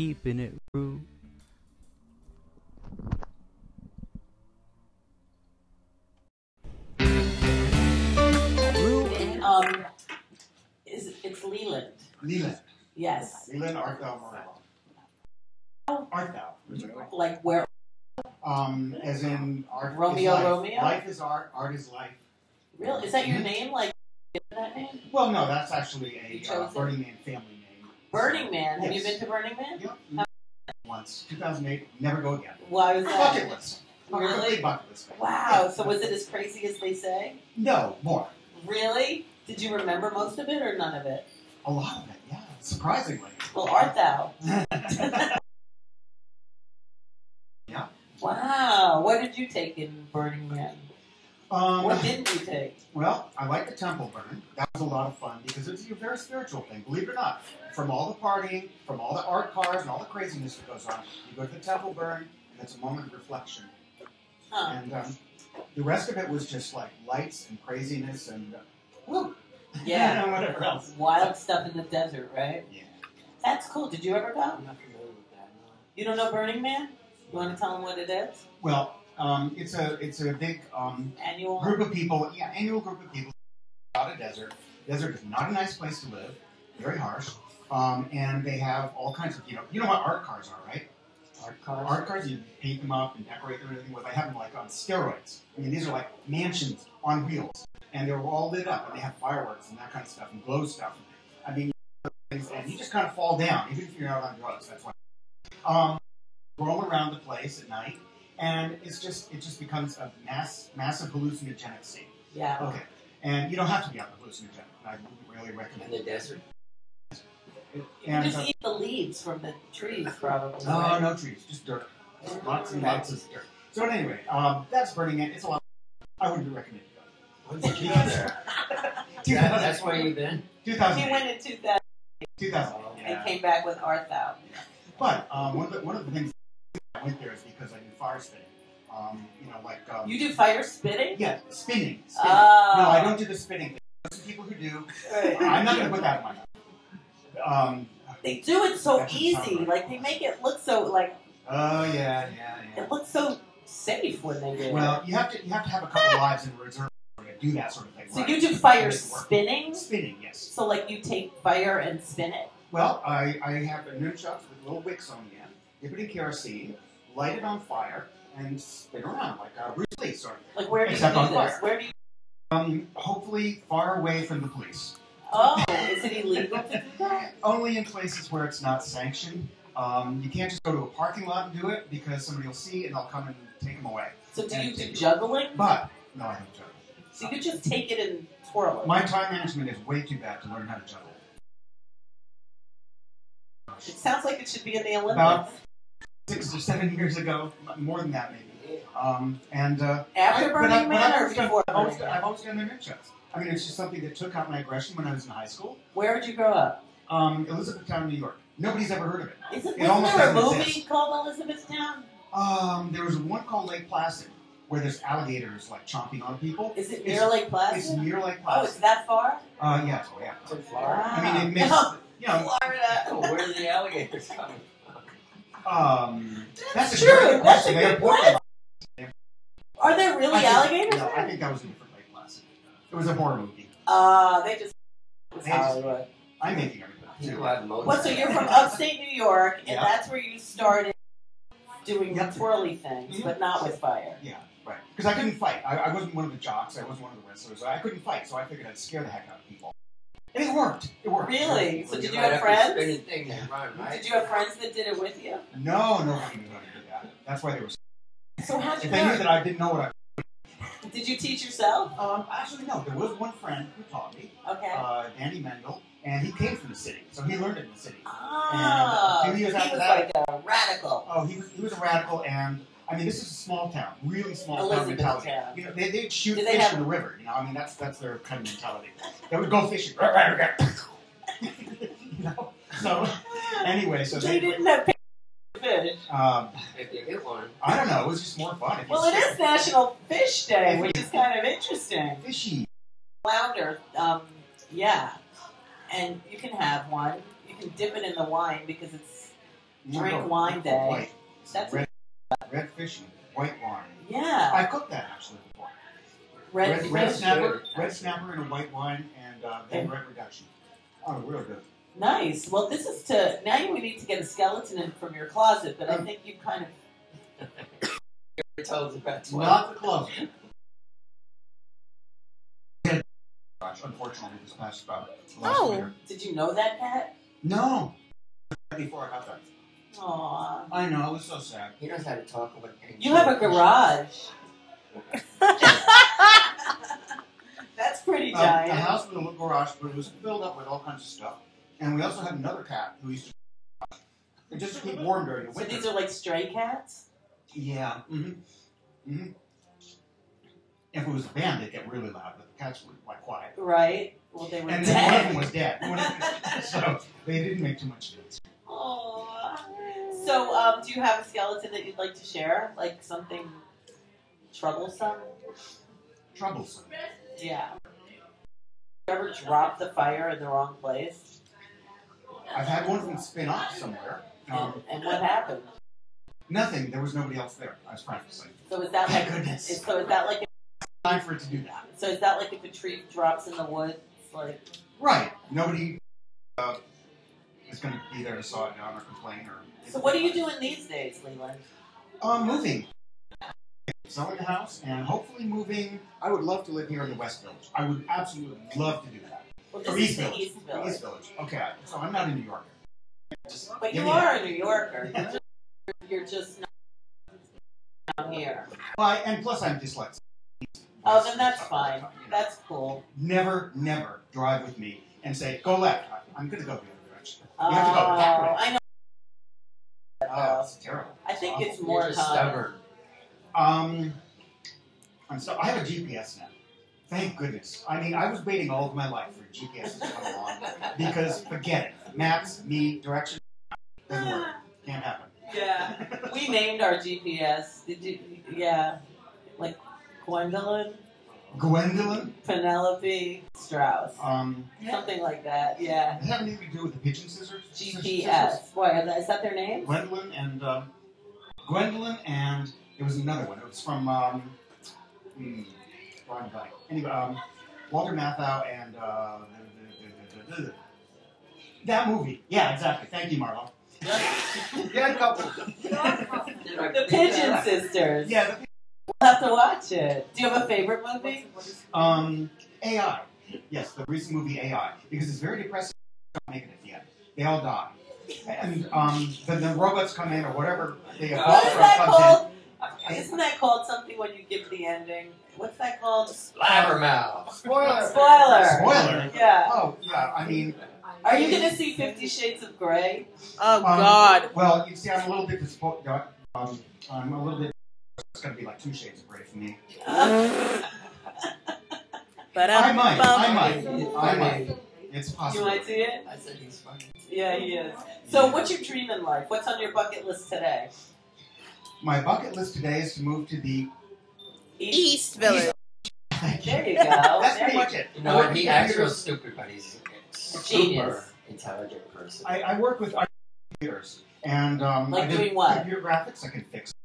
keeping it rew. It's LeLaNd. LeLaNd. Yes. LeLaNd, art thou MauReLLo. Art thou. Like where? As in art Romeo, is life. Romeo? Life is art, art is life. Really? Is that your name? Like that name? Well, no, that's actually a Burning Man family name. Burning Man? Have Yes. you been to Burning Man? Yep. Once. 2008. Never go again. Why was that? Bucket list. Really? Bucket list. Wow. Yeah. So was it as crazy as they say? No, more. Really? Did you remember most of it or none of it? A lot of it, yeah. Surprisingly. Well, art thou? Yeah. Wow. What did you take in Burning Man? What didn't you take? Well, I like the temple burn. That was a lot of fun because it's a very spiritual thing, believe it or not. From all the partying, from all the art cars and all the craziness that goes on, you go to the temple burn, and it's a moment of reflection. Huh. And the rest of it was just like lights and craziness and woo. Yeah. And whatever else. Wild stuff in the desert, right? Yeah. That's cool. Did you ever go? I'm not familiar with that. No. You don't know Burning Man? You want to tell them what it is? Well, it's a big Annual group of people. Yeah, annual group of people out a desert. Desert is not a nice place to live. Very harsh. And they have all kinds of you know what art cars are, right? Art cars? Art cars, you paint them up and decorate them and everything. Well, they have them like on steroids. I mean, these are like mansions on wheels, and they're all lit up, and they have fireworks and that kind of stuff and glow stuff. I mean, and you just kind of fall down, even if you're not on drugs. That's why. Roll around the place at night, and it just becomes a massive hallucinogenic scene. Yeah. Okay, and you don't have to be on the hallucinogenic. I wouldn't really recommend In the desert? You can just eat the leaves from the trees, probably. No, right? no trees, just dirt. Lots and lots of dirt. So anyway, that's Burning Man. It's a lot. I wouldn't recommend it. When did you go there? That's where you've been? 2000. He went in 2000 2000. and came back with art thou. But one of the things I went there is because I do fire spinning. You do fire spitting? Yeah, spinning. Oh. No, I don't do the spinning thing. There's some people who do. Right. I'm not going to put that in my mouth. They do it so That doesn't easy. sound right. Like, they make it look so, like, Oh yeah. it looks so safe when they do it. Well, you have to have a couple lives in reserve to do that sort of thing. So right? you do fire Make it work. spinning? Spinning, yes. So, like, you take fire and spin it? Well, I have a nunchucks with little wicks on the end, dip it in kerosene, light it on fire, and spin around like a Bruce Lee sort of. Like, where do you Except do on this? fire. Where do you... Hopefully far away from the police. Oh, is it illegal to do that? Only in places where it's not sanctioned. You can't just go to a parking lot and do it because somebody will see and they'll come and take them away. So do you do juggling? But, no, I don't juggle. So you could just take it and twirl it. My time management is way too bad to learn how to juggle. It sounds like it should be in the Olympics. About 6 or 7 years ago, more than that maybe. After Burning Man or before I've Burning Man? always done the nunchucks. I mean, it's just something that took out my aggression when I was in high school. Where did you grow up? Elizabethtown, New York. Nobody's ever heard of it. Wasn't almost there a doesn't movie exist. called Elizabethtown? There was one called Lake Placid where there's alligators like chomping on people. Is it near Lake Placid? It's near Lake Oh, it's Placid. that far? Yeah. To Florida? I mean, it makes Wow. you know. Florida. Where are the alligators coming That's a true. great That's question. a They good have pork question. lots. Are there really I think- alligators No, there? I think that was a different Lake Placid. It was a horror movie. They just... It's They just- Hollywood. I'm making everything up, People too. have motorcycles. What, so you're from upstate New York, and Yeah. that's where you started doing Yep. twirly things, Mhm. but not with fire. Yeah, right. Because I couldn't fight. I wasn't one of the jocks. I wasn't one of the wrestlers. I couldn't fight, so I figured I'd scare the heck out of people. And it worked. It worked. Really? So Well, did you might have to friends? spin a thing and run, right? Did you have friends that did it with you? No, nobody knew how to do that. That's why they were. So how'd If you they knew learn? that I didn't know what Did you teach yourself? actually, no. There was one friend who taught me, Okay. Danny Mendel, and he came from the city, so he learned it in the city. Oh, And 2 years he after was that- like a radical. Oh, he was a radical, and I mean, this is a small town, really small town mentality. Elizabethtown. You know, they'd shoot Did they fish have- in the river. You know, I mean, that's their kind of mentality. They would go fishing. You know. So anyway, so They didn't have fish. If you get one. I don't know. It was just more fun. If you Well, it is National Fish Day, which is kind of interesting. fishy. Flounder, yeah. And you can have one. You can dip it in the wine because it's drink wine day. White. That's red fish and white wine. Yeah. I cooked that actually before. Red snapper and a white wine and red reduction. Oh, real good. Nice. Well, this is now we need to get a skeleton in from your closet, but I think you kind of toes about 12. Not the closet. Unfortunately, this past last winter. Did you know that, Pat? No. Before I got that. Aww. I know, it was so sad. He knows how to talk about anything. You have a garage. That's pretty giant. The house with a little garage, but it was filled up with all kinds of stuff. And we also had another cat who used to just to keep warm during the winter. So these are like stray cats? Yeah. If it was a band, they'd get really loud, but the cats were quite quiet. Right. Well, they were and dead. And one of them was dead. So they didn't make too much sense. Aww. So, do you have a skeleton that you'd like to share? Like something troublesome? Troublesome? Yeah. You ever drop the fire in the wrong place? I've had one of them spin off somewhere. And what happened? Nothing. There was nobody else there. I was practicing. So is that Thank like? goodness. So is that like? Time for it to do that. So is that like if a tree drops in the woods, like? Right. Nobody is going to be there to saw it down or complain or. So what are you doing these days, LeLaNd? Moving. Selling the house and hopefully moving. I would love to live here in the West Village. I would absolutely love to do that. Well, or this East is Village. the East Village. East Village. Okay. So I'm not a New Yorker. But you are a New Yorker. You're just not down here. Well, and plus I'm dyslexic. Oh, then that's fine. That's cool. Never drive with me and say, go left. I'm going to go the other direction. You have to go that way. I know. Oh, it's terrible. I think it's more You're just stubborn. I have a GPS now. Thank goodness. I mean, I was waiting all of my life for GPS to come along because forget it. Maps, me, direction, doesn't work. Can't happen. Yeah. We named our GPS. Did you? Yeah. Like Gwendolyn? Gwendolyn? Penelope Strauss. Yeah. Something like that, yeah. Does it have anything to do with the pigeon scissors? GPS. Why, is that their name? Gwendolyn and it was another one. It was from anyway, Walter Matthau and that movie. Yeah, exactly. Thank you, MauReLLo. Yeah, a couple. The Pigeon Sisters. Yeah. We'll have to watch it. Do you have a favorite movie? AI. Yes, the recent movie AI. Because it's very depressing. Not making it yet. They all die. And then the robots come in or whatever they evolve What is that comes called? Isn't that called something when you give the ending? What's that called? Blabbermouth. Spoiler. Spoiler? Yeah. Oh, yeah, I mean... Are you going to see 50 Shades of Grey? Oh, God. Well, you see, I'm a little bit disappointed. I'm a little bit... It's going to be like 2 shades of gray for me. But I might. It's possible. You might see it? I said he's funny. Yeah, he is. So what's your dream in life? What's on your bucket list today? My bucket list today is to move to the... East Village. There you go. That's pretty much it. You know, he acts real stupid, but he's a genius. super intelligent person. I work with computers. And like I do doing what? Computer graphics. I can fix them.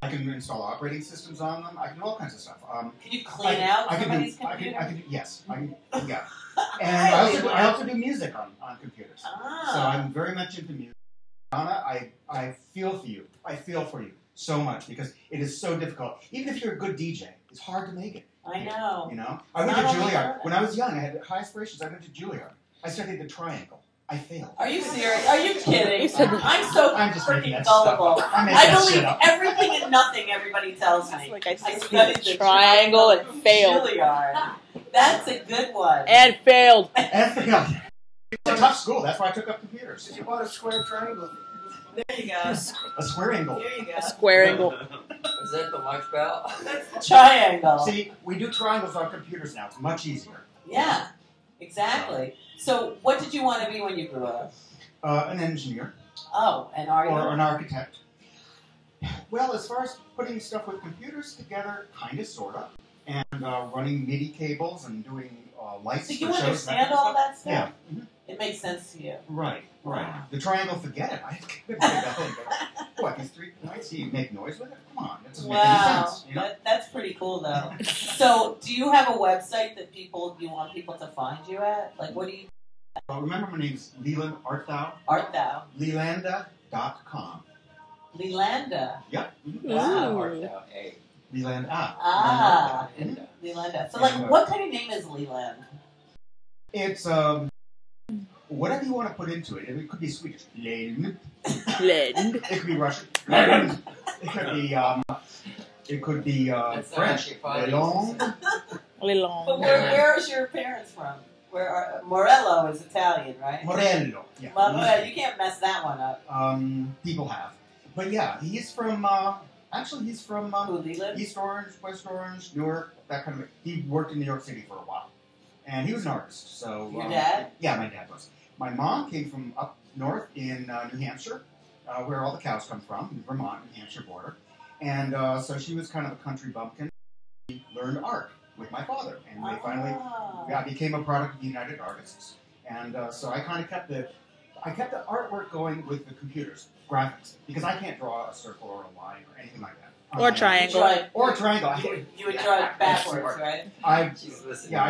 I can install operating systems on them. I can do all kinds of stuff. Can you clean out somebody's computer? Yes. Yeah. And I also do music on computers. Ah. So I'm very much into music. Donna, I feel for you. I feel for you so much because it is so difficult. Even if you're a good DJ, it's hard to make it. I know. You know? I went to Juilliard. When I was young, I had high aspirations. I went to Juilliard. I studied the triangle. I failed. Are you serious? Are you kidding? I'm just making freaking that gullible. stuff up. I believe everything and nothing everybody tells me. Like I studied the triangle and failed. Juilliard. That's a good one. And failed. And failed. It's a tough school. That's why I took up computers. You bought a square triangle. There you go. A square angle. There you go. A square angle. Is that the lunch bell? Triangle. See, we do triangles on computers now. It's much easier. Yeah, exactly. So, what did you want to be when you grew up? An engineer. Oh, and are you? Or an architect. Well, as far as putting stuff with computers together, kind of, sort of, and running MIDI cables and doing lights. So for you shows understand all that stuff? Yeah. It makes sense to you. Right. Wow. The triangle, forget it. I couldn't think that thing. What, these 3 points? You make noise with it? Come on, that doesn't make any sense. You know? That's pretty cool, though. So, do you have a website that you want people to find you at? Like, what do you? Remember, my name's LeLaNd. Art thou? Art thou? LeLanda.com. LeLanda. Yep. Wow. Art thou, A. LeLaNd. LeLanda. So, like, what kind of name is LeLaNd? It's whatever you want to put into it. It could be Swedish. LeLaNd. LeLaNd. It could be Russian. LeLaNd. It could be That's not French. actually funny. LeLaNd. But LeLaNd. where is your parents from? MauReLLo is Italian, right? MauReLLo. Yeah. Well, you can't mess that one up. People have. But yeah, he's from, actually he's from Who, Leland? East Orange, West Orange, Newark, that kind of, he worked in New York City for a while. And he was an artist, so. Your dad? Yeah, my dad was. My mom came from up north in New Hampshire, where all the cows come from, Vermont, New Hampshire border. And so she was kind of a country bumpkin. She learned art with my father, and they finally became a product of the United Artists. And so I kind of kept the artwork going with the computers, graphics, because I can't draw a circle or a line or anything like that. Or a triangle. Or a triangle. You would draw it backwards, right? I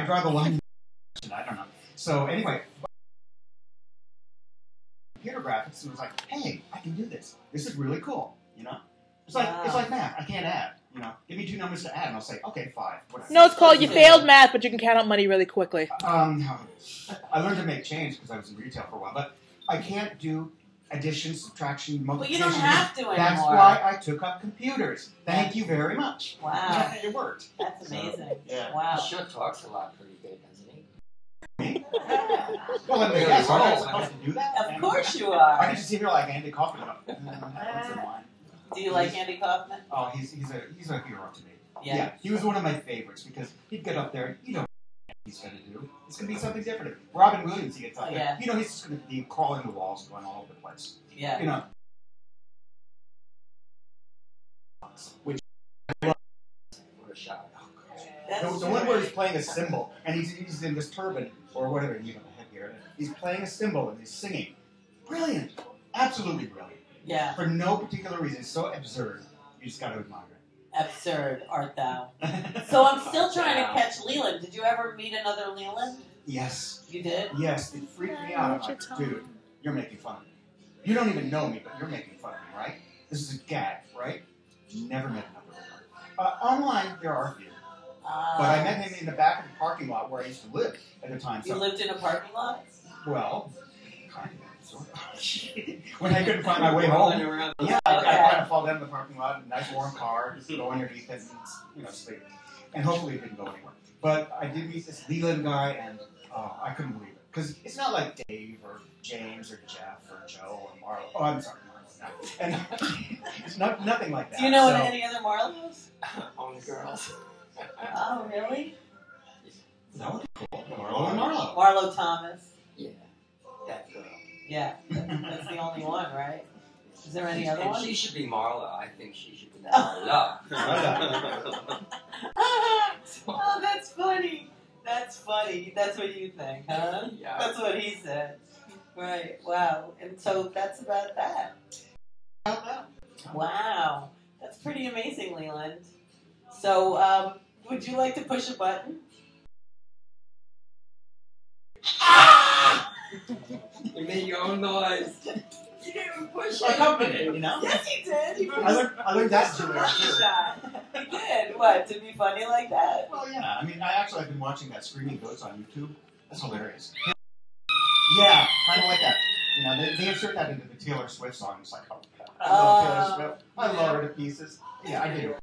draw the line. I don't know. So anyway, computer graphics, and was like, hey, I can do this. This is really cool. You know, it's like math. I can't add. You know, give me 2 numbers to add, and I'll say, okay, 5. Whatever. No, it's called you failed math, but you can count out money really quickly. I learned to make change because I was in retail for a while, but I can't do addition, subtraction, multiplication. Well, you don't have to anymore. That's why I took up computers. Thank you very much. Wow. Yeah, it worked. That's amazing. Yeah. Wow. He sure talks a lot pretty good, doesn't he? Me? Well, I mean, yes, aren't I supposed to do that? Of course you I are. can just sit here like Andy Kaufman. Do you like Andy Kaufman? Oh, he's a hero to me. Yeah. He was one of my favorites because he'd get up there and you know what he's going to do. It's going to be something different. Robin Williams, he gets up there. Yeah. You know he's just going to be crawling the walls, going all over the place. Yeah. You know. Which What a shot. the one where he's playing a cymbal and he's in this turban or whatever, you know, the headgear. He's playing a cymbal and he's singing. Brilliant. Absolutely brilliant. Yeah. For no particular reason. It's so absurd. You just got to admire it. Absurd, art thou. So I'm still trying to catch LeLaNd. Did you ever meet another LeLaNd? Yes. You did? Yes. It freaked me out. I'm like, dude, you're making fun of me. You don't even know me, but you're making fun of me, right? This is a gag, right? Never met another one. Online, there are a few. But I met him in the back of the parking lot where I used to live at the time. You So, lived in a parking lot? well, kind of. Sort of. When I couldn't find my way home. Yeah, I kind of fall down in the parking lot, a nice warm car, just go underneath it and, sleep. And hopefully it didn't go anywhere. But I did meet this LeLaNd guy, and I couldn't believe it. Because it's not like Dave or James or Jeff or Joe or MauReLLo. Oh, I'm sorry, MauReLLo. No. And it's nothing like that. Do you know any other MauReLLos? Only girls. Oh, really? That would be cool. MauReLLo and MauReLLo. MauReLLo Thomas. Yeah, that girl. Yeah, that's the only one, right? Is there any other And one? she should be MauReLLo. I think she should be MauReLLo. Oh, that's funny. That's funny. That's what you think, huh? Yeah. That's what he said. Right. Wow. And so that's about that. Wow. That's pretty amazing, LeLaNd. So, would you like to push a button? You made your own noise. You didn't even push it. Accompanied, you know? Yes, he did. He I learned that too. shot. He did. What? To be funny like that? Well, yeah. I mean, I've been watching that Screaming Goats on YouTube. That's hilarious. Yeah, kind of like that. You know, they insert that into the Taylor Swift song. It's like, oh, I love Taylor Swift. I love her to pieces. Yeah, I do.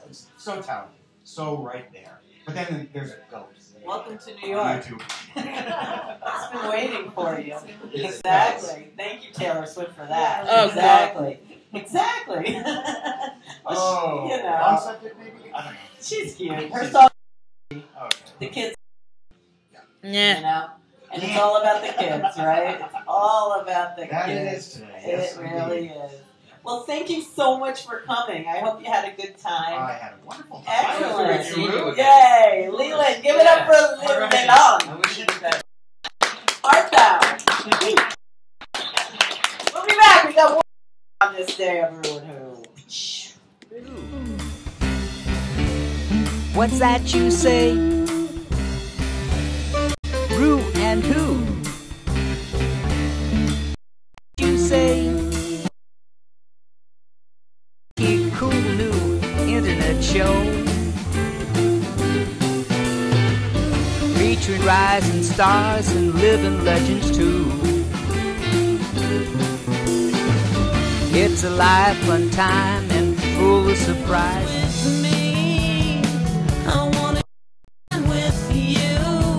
It's so talented. So right there. But then there's a goat. Welcome to New On York. YouTube. It's been waiting for you. Exactly. Thank you, Taylor Swift, for that. Oh, exactly. Exactly. Oh, you know. on subject maybe? I don't know. She's cute. Her song, Okay. the kids, Yeah. you know? And it's all about the kids, right? It's all about the That kids. it is today. Yes, It really indeed. is. Well, thank you so much for coming. I hope you had a good time. I had a wonderful time. Excellent. You. Yay. LeLaNd, give it up for All right. LeLaNd. I wish you the best. We'll be back. We got more on this day of rew-who. What's that you say? Rew and who? You say? A cool new internet show featuring rising stars and living legends too. It's a life, fun time, and full of surprise.